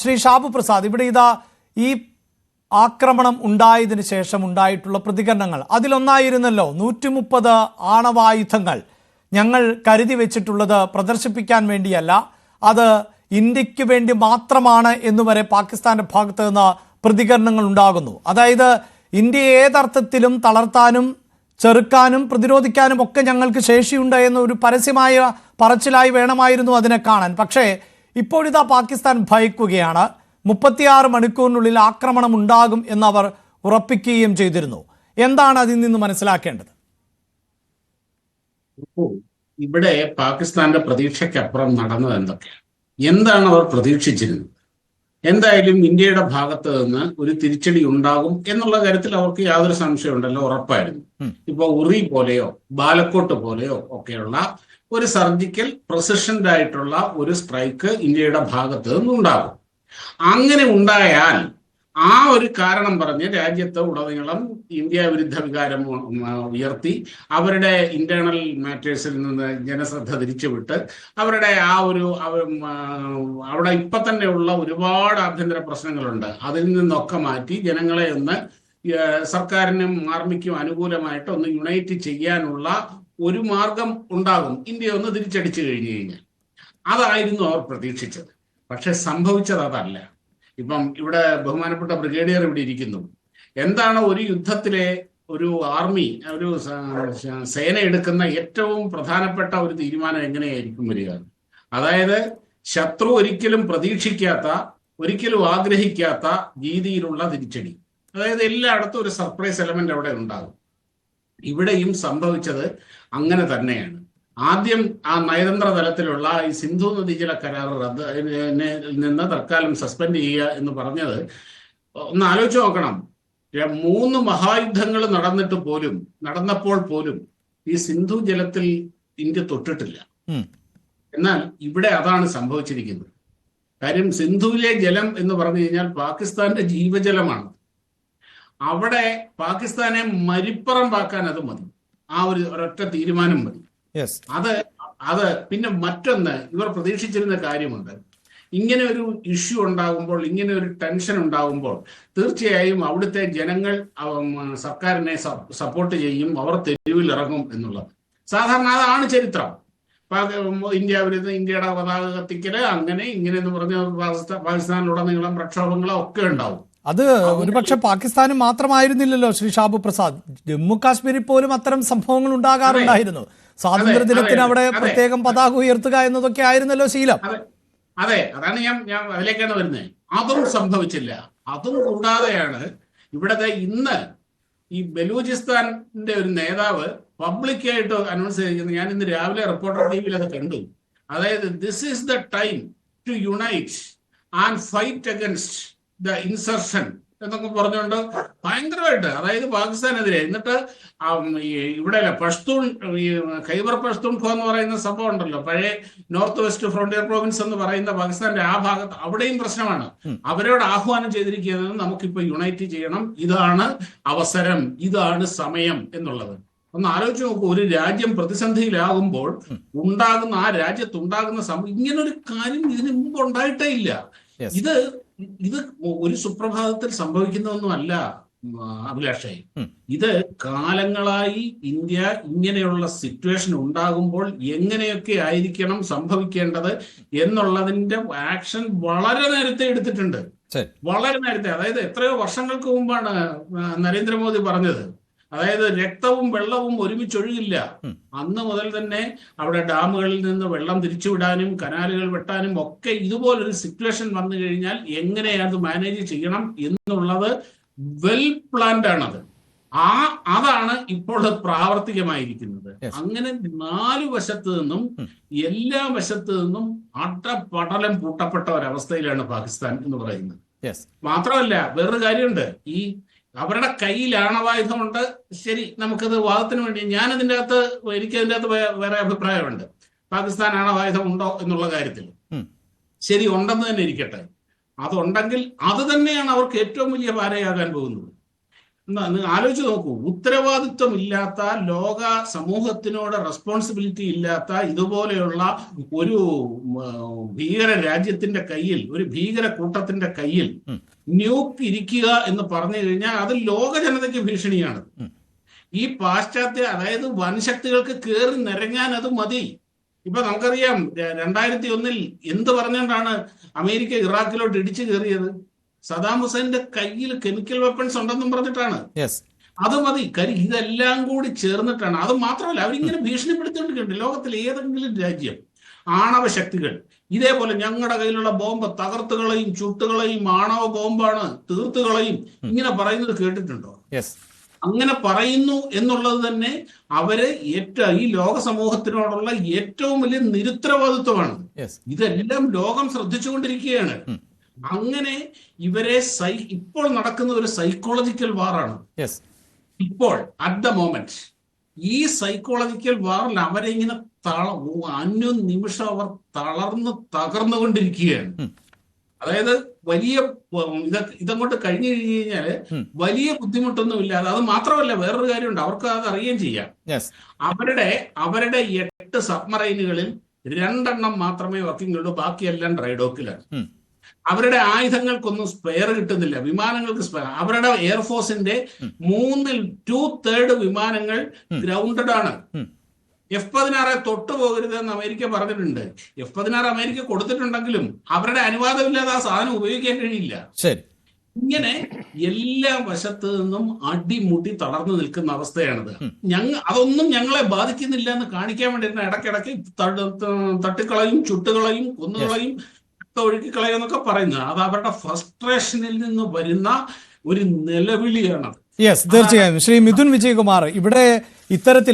ശ്രീ ഷാബു പ്രസാദ്, ഇവിടെ ഇതാ ഈ ആക്രമണം ഉണ്ടായതിനു ശേഷം ഉണ്ടായിട്ടുള്ള പ്രതികരണങ്ങൾ അതിലൊന്നായിരുന്നല്ലോ 130 ആണവായുധങ്ങൾ ഞങ്ങൾ കരുതി വെച്ചിട്ടുള്ളത് പ്രദർശിപ്പിക്കാൻ വേണ്ടിയല്ല, അത് ഇന്ത്യക്ക് വേണ്ടി മാത്രമാണ് എന്നുവരെ പാകിസ്ഥാന്റെ ഭാഗത്ത് നിന്ന് പ്രതികരണങ്ങൾ ഉണ്ടാകുന്നു. അതായത് ഇന്ത്യയെ ഏതർത്ഥത്തിലും തളർത്താനും ചെറുക്കാനും പ്രതിരോധിക്കാനും ഒക്കെ ഞങ്ങൾക്ക് ശേഷിയുണ്ട് എന്നൊരു പരസ്യമായ പറച്ചിലായി വേണമായിരുന്നു അതിനെ കാണാൻ. പക്ഷേ ഇപ്പോഴിതാ പാകിസ്ഥാൻ ഭയക്കുകയാണ്. 36 മണിക്കൂറിനുള്ളിൽ ആക്രമണം ഉണ്ടാകും എന്നവർ ഉറപ്പിക്കുകയും ചെയ്തിരുന്നു. എന്താണ് അതിൽ നിന്ന് മനസ്സിലാക്കേണ്ടത്? ഇവിടെ പാകിസ്ഥാന്റെ പ്രതീക്ഷയ്ക്കപ്പുറം നടന്നത് എന്താണ് അവർ പ്രതീക്ഷിച്ചിരുന്നത്? എന്തായാലും ഇന്ത്യയുടെ ഭാഗത്ത് നിന്ന് ഒരു തിരിച്ചടി ഉണ്ടാകും എന്നുള്ള കാര്യത്തിൽ അവർക്ക് യാതൊരു സംശയമുണ്ടല്ലോ, ഉറപ്പായിരുന്നു. ഇപ്പൊ ഉറി പോലെയോ ബാലക്കോട്ട് പോലെയോ ഒക്കെയുള്ള ഒരു സർജിക്കൽ പ്രസിഷൻഡ് ആയിട്ടുള്ള ഒരു സ്ട്രൈക്ക് ഇന്ത്യയുടെ ഭാഗത്ത് നിന്നുണ്ടാകും. അങ്ങനെ ഉണ്ടായാൽ ആ ഒരു കാരണം പറഞ്ഞ് രാജ്യത്ത് ഉടനീളം ഇന്ത്യ വിരുദ്ധ വികാരം ഉയർത്തി അവരുടെ ഇന്റേണൽ മാറ്റേഴ്സിൽ നിന്ന് ജനശ്രദ്ധ തിരിച്ചുവിട്ട് അവരുടെ ആ ഒരു അവിടെ ഇപ്പൊ തന്നെയുള്ള ഒരുപാട് ആഭ്യന്തര പ്രശ്നങ്ങളുണ്ട്, അതിൽ നിന്നൊക്കെ മാറ്റി ജനങ്ങളെ ഒന്ന് സർക്കാരിനും ആർമിക്കും അനുകൂലമായിട്ട് ഒന്ന് യുണൈറ്റ് ചെയ്യാനുള്ള ഒരു മാർഗം ഉണ്ടാകും ഇന്ത്യ ഒന്ന് തിരിച്ചടിച്ചു കഴിഞ്ഞു കഴിഞ്ഞാൽ. അതായിരുന്നു അവർ പ്രതീക്ഷിച്ചത്. പക്ഷെ സംഭവിച്ചത് അതല്ല. ഇപ്പം ഇവിടെ ബഹുമാനപ്പെട്ട ബ്രിഗേഡിയർ ഇവിടെ ഇരിക്കുന്നു. എന്താണ് ഒരു യുദ്ധത്തിലെ ഒരു ആർമി, ഒരു സേന എടുക്കുന്ന ഏറ്റവും പ്രധാനപ്പെട്ട ഒരു തീരുമാനം എങ്ങനെയായിരിക്കും വരിക? അതായത് ശത്രു ഒരിക്കലും പ്രതീക്ഷിക്കാത്ത, ഒരിക്കലും ആഗ്രഹിക്കാത്ത രീതിയിലുള്ള തിരിച്ചടി. അതായത് എല്ലായിടത്തും ഒരു സർപ്രൈസ് എലമെന്റ് അവിടെ ഉണ്ടാകും. ഇവിടെയും സംഭവിച്ചത് അങ്ങനെ തന്നെയാണ്. ആദ്യം ആ നയതന്ത്ര തലത്തിലുള്ള ഈ സിന്ധു നദീജല കരാർ നിന്ന് തൽക്കാലം സസ്പെൻഡ് ചെയ്യുക എന്ന് പറഞ്ഞത് ഒന്ന് ആലോചിച്ച് നോക്കണം. 3 മഹായുദ്ധങ്ങൾ നടന്നപ്പോൾ പോലും ഈ സിന്ധു ജലത്തിൽ ഇന്ത്യ തൊട്ടിട്ടില്ല. എന്നാൽ ഇവിടെ അതാണ് സംഭവിച്ചിരിക്കുന്നത്. കാര്യം സിന്ധുവിലെ ജലം എന്ന് പറഞ്ഞു കഴിഞ്ഞാൽ പാകിസ്ഥാന്റെ ജീവജലമാണ്. അവിടെ പാകിസ്ഥാനെ മരിപ്പറമ്പാക്കാൻ അത് മതി, ആ ഒരൊറ്റ തീരുമാനം മതി. അത് പിന്നെ മറ്റൊന്ന് ഇവർ പ്രതീക്ഷിച്ചിരുന്ന കാര്യമുണ്ട്. ഇങ്ങനെ ഒരു ഇഷ്യൂ ഉണ്ടാകുമ്പോൾ, ഇങ്ങനെ ഒരു ടെൻഷൻ ഉണ്ടാകുമ്പോൾ തീർച്ചയായും അവിടുത്തെ ജനങ്ങൾ സർക്കാരിനെ സപ്പോർട്ട് ചെയ്യും, അവർ തെരുവിൽ ഇറങ്ങും എന്നുള്ളത് സാധാരണ അതാണ് ചരിത്രം. ഇന്ത്യയുടെ പതാക കത്തിക്കല് അങ്ങനെ ഇങ്ങനെ എന്ന് പറഞ്ഞ പാകിസ്ഥാനിലുടനീളം പ്രക്ഷോഭങ്ങളോ ഒക്കെ ഉണ്ടാവും. അത് ഒരുപക്ഷെ പാകിസ്ഥാനും മാത്രമായിരുന്നില്ലല്ലോ ശ്രീ ഷാബു പ്രസാദ്, ജമ്മു കാശ്മീരിൽ പോലും അത്തരം സംഭവങ്ങൾ ഉണ്ടാകാറുണ്ടായിരുന്നു. സ്വാതന്ത്ര്യ ദിനത്തിന് അവിടെ പ്രത്യേകം പതാക ഉയർത്തുക എന്നതൊക്കെ ആയിരുന്നല്ലോ ശീലം. അതെ, അതാണ് ഞാൻ അതിലേക്കാണ് വരുന്നത്. അതും സംഭവിച്ചില്ല. അതും കൂടാതെയാണ് ഇവിടത്തെ ഇന്ന് ഈ ബലൂചിസ്ഥാന്റെ ഒരു നേതാവ് പബ്ലിക്കായിട്ട് അനൗൺസ് ചെയ്തിരിക്കുന്നത്. ഞാൻ ഇന്ന് രാവിലെ റിപ്പോർട്ടർ ടിവിയിൽ അത് കണ്ടു. അതായത് this is the time to unite and fight against the insertion എന്നൊക്കെ പറഞ്ഞുകൊണ്ട് ഭയങ്കരമായിട്ട്, അതായത് പാകിസ്ഥാനെതിരെ. എന്നിട്ട് ഇവിടെ പഷ്തൂൺ, ഖൈബർ പഷ്തൂൺഖ്വ എന്ന് പറയുന്ന സംഭവം ഉണ്ടല്ലോ, പഴയ നോർത്ത് വെസ്റ്റ് ഫ്രോണ്ടിയർ പ്രോവിൻസ് എന്ന് പറയുന്ന പാകിസ്ഥാന്റെ ആ ഭാഗത്ത്, അവിടെയും പ്രശ്നമാണ്. അവരോട് ആഹ്വാനം ചെയ്തിരിക്കുന്നത് നമുക്കിപ്പോ യുണൈറ്റ് ചെയ്യണം, ഇതാണ് അവസരം, ഇതാണ് സമയം എന്നുള്ളത്. ഒന്ന് ആലോചിച്ച് നോക്കൂ. ഒരു രാജ്യം പ്രതിസന്ധിയിലാകുമ്പോൾ ഉണ്ടാകുന്ന, ആ രാജ്യത്തുണ്ടാകുന്ന ഇങ്ങനൊരു കാര്യം ഇതിനു മുമ്പ് ഉണ്ടായിട്ടേ ഇല്ല. ഇത് ഒരു സുപ്രഭാതത്തിൽ സംഭവിക്കുന്നതൊന്നുമല്ല അഭിലാഷേ. ഇത് കാലങ്ങളായി ഇന്ത്യ ഇങ്ങനെയുള്ള സിറ്റുവേഷൻ ഉണ്ടാകുമ്പോൾ എങ്ങനെയൊക്കെ ആയിരിക്കണം സംഭവിക്കേണ്ടത് എന്നുള്ളതിന്റെ ആക്ഷൻ വളരെ നേരത്തെ എടുത്തിട്ടുണ്ട്. വളരെ നേരത്തെ, അതായത് എത്രയോ വർഷങ്ങൾക്ക് മുമ്പാണ് നരേന്ദ്രമോദി പറഞ്ഞത്. അതായത് രക്തവും വെള്ളവും ഒരുമിച്ചൊഴുകില്ല. അന്ന് മുതൽ തന്നെ അവിടെ ഡാമുകളിൽ നിന്ന് വെള്ളം തിരിച്ചുവിടാനും കനാലുകൾ വെട്ടാനും ഒക്കെ ഇതുപോലൊരു സിറ്റുവേഷൻ വന്നു കഴിഞ്ഞാൽ എങ്ങനെ അത് മാനേജ് ചെയ്യണം എന്നുള്ളത് വെൽ പ്ലാൻഡ് ആണത്. അതാണ് ഇപ്പോൾ പ്രാവർത്തികമായിരിക്കുന്നത്. അങ്ങനെ 4 വശത്ത് നിന്നും, എല്ലാ വശത്ത് നിന്നും അട്ടപടലം പൂട്ടപ്പെട്ട ഒരവസ്ഥയിലാണ് പാകിസ്ഥാൻ എന്ന് പറയുന്നത്. മാത്രമല്ല വേറൊരു കാര്യമുണ്ട്. അവരുടെ കയ്യിൽ ആണവായുധമുണ്ട്. ശരി, നമുക്കത് വാദത്തിന് വേണ്ടി എനിക്കതിൻ്റെ അകത്ത് വേറെ അഭിപ്രായമുണ്ട്. പാകിസ്ഥാൻ ആണവായുധം ഉണ്ടോ എന്നുള്ള കാര്യത്തിൽ ശരി, ഉണ്ടെന്ന് തന്നെ ഇരിക്കട്ടെ. അതുണ്ടെങ്കിൽ അത് തന്നെയാണ് അവർക്ക് ഏറ്റവും വലിയ പാരയാകാൻ പോകുന്നത്. നിങ്ങൾ ആലോചിച്ച് നോക്കൂ, ഉത്തരവാദിത്വം ഇല്ലാത്ത, ലോക സമൂഹത്തിനോട് റെസ്പോൺസിബിലിറ്റി ഇല്ലാത്ത ഇതുപോലെയുള്ള ഒരു ഭീകര രാജ്യത്തിന്റെ കയ്യിൽ, ഒരു ഭീകര കൂട്ടത്തിന്റെ കയ്യിൽ ന്യൂക്ക് ഇരിക്കുക എന്ന് പറഞ്ഞു കഴിഞ്ഞാൽ അത് ലോക ജനതയ്ക്ക് ഭീഷണിയാണ്. ഈ പാശ്ചാത്യ, അതായത് വൻശക്തികൾക്ക് കയറി നിരങ്ങാൻ അത് മതി. ഇപ്പൊ നമുക്കറിയാം 2001 എന്ത് പറഞ്ഞുകൊണ്ടാണ് അമേരിക്ക ഇറാഖിലോട്ട് ഇടിച്ചു കയറിയത്? സദാം ഹുസൈന്റെ കയ്യിൽ കെമിക്കൽ വെപ്പൺസ് ഉണ്ടെന്നും പറഞ്ഞിട്ടാണ്. അത് മതി. ഇതെല്ലാം കൂടി ചേർന്നിട്ടാണ്. അത് മാത്രമല്ല, അവരിങ്ങനെ ഭീഷണിപ്പെടുത്തിക്കൊണ്ടിരിക്കുന്നുണ്ട്. ലോകത്തിലെ ഏതെങ്കിലും രാജ്യം ആണവ ശക്തികൾ ഇതേപോലെ ഞങ്ങളുടെ കയ്യിലുള്ള ബോംബ് തകർത്തുകളെയും ചുട്ടുകളെയും, ആണവ ബോംബാണ് തീർത്തുകളെയും, ഇങ്ങനെ പറയുന്നത് കേട്ടിട്ടുണ്ടോ? അങ്ങനെ പറയുന്നു എന്നുള്ളത് തന്നെ അവര് ഈ ലോക സമൂഹത്തിനോടുള്ള ഏറ്റവും വലിയ നിരുത്തരവാദിത്വമാണ്. ഇതെല്ലാം ലോകം ശ്രദ്ധിച്ചുകൊണ്ടിരിക്കുകയാണ്. അങ്ങനെ ഇവരെ ഇപ്പോൾ നടക്കുന്ന ഒരു സൈക്കോളജിക്കൽ വാറാണ്. ഇപ്പോൾ അറ്റ് ദ മൊമെന്റ് ഈ സൈക്കോളജിക്കൽ വാറിൽ അവരെ ഇങ്ങനെ നിമിഷം അവർ തകർന്നുകൊണ്ടിരിക്കുകയാണ്. അതായത് വലിയ ഇതങ്ങോട്ട് കഴിഞ്ഞു കഴിഞ്ഞാല് വലിയ ബുദ്ധിമുട്ടൊന്നും ഇല്ലാതെ. അത് മാത്രമല്ല, വേറൊരു കാര്യമുണ്ട്, അവർക്ക് അത് അറിയുകയും ചെയ്യാം. അവരുടെ 8 സബ്മറൈനുകളിൽ 2 മാത്രമേ വർക്കിംഗ് ഉള്ളൂ, ബാക്കിയെല്ലാം ഡ്രൈഡോക്കിലാണ്. അവരുടെ ആയുധങ്ങൾക്കൊന്നും സ്പെയർ കിട്ടുന്നില്ല, വിമാനങ്ങൾക്ക് സ്പെയർ. അവരുടെ എയർഫോഴ്സിന്റെ 2/3 വിമാനങ്ങൾ ഗ്രൗണ്ടഡ് ആണ്. F-16 തൊട്ടു പോകരുതെന്ന് അമേരിക്ക പറഞ്ഞിട്ടുണ്ട്. F-16 അമേരിക്ക കൊടുത്തിട്ടുണ്ടെങ്കിലും അവരുടെ അനുവാദമില്ലാതെ ആ സാധനം ഉപയോഗിക്കാൻ കഴിയില്ല. ഇങ്ങനെ എല്ലാ വശത്തു നിന്നും അടിമുട്ടി തളർന്നു നിൽക്കുന്ന അവസ്ഥയാണിത്. അതൊന്നും ഞങ്ങളെ ബാധിക്കുന്നില്ല എന്ന് കാണിക്കാൻ വേണ്ടിയിരുന്ന ഇടയ്ക്കിടയ്ക്ക് തട്ടിക്കളയും, ചുട്ടുകളയും, കൊന്നുകളയും, ഒഴുക്കിക്കളയും എന്നൊക്കെ പറയുന്നത്. അത് അവരുടെ ഫ്രസ്ട്രേഷനിൽ നിന്ന് വരുന്ന ഒരു നിലവിളിയാണ്. തീർച്ചയായും. ശ്രീ മിഥുൻ വിജയകുമാർ, ഇവിടെ ഇത്തരത്തിൽ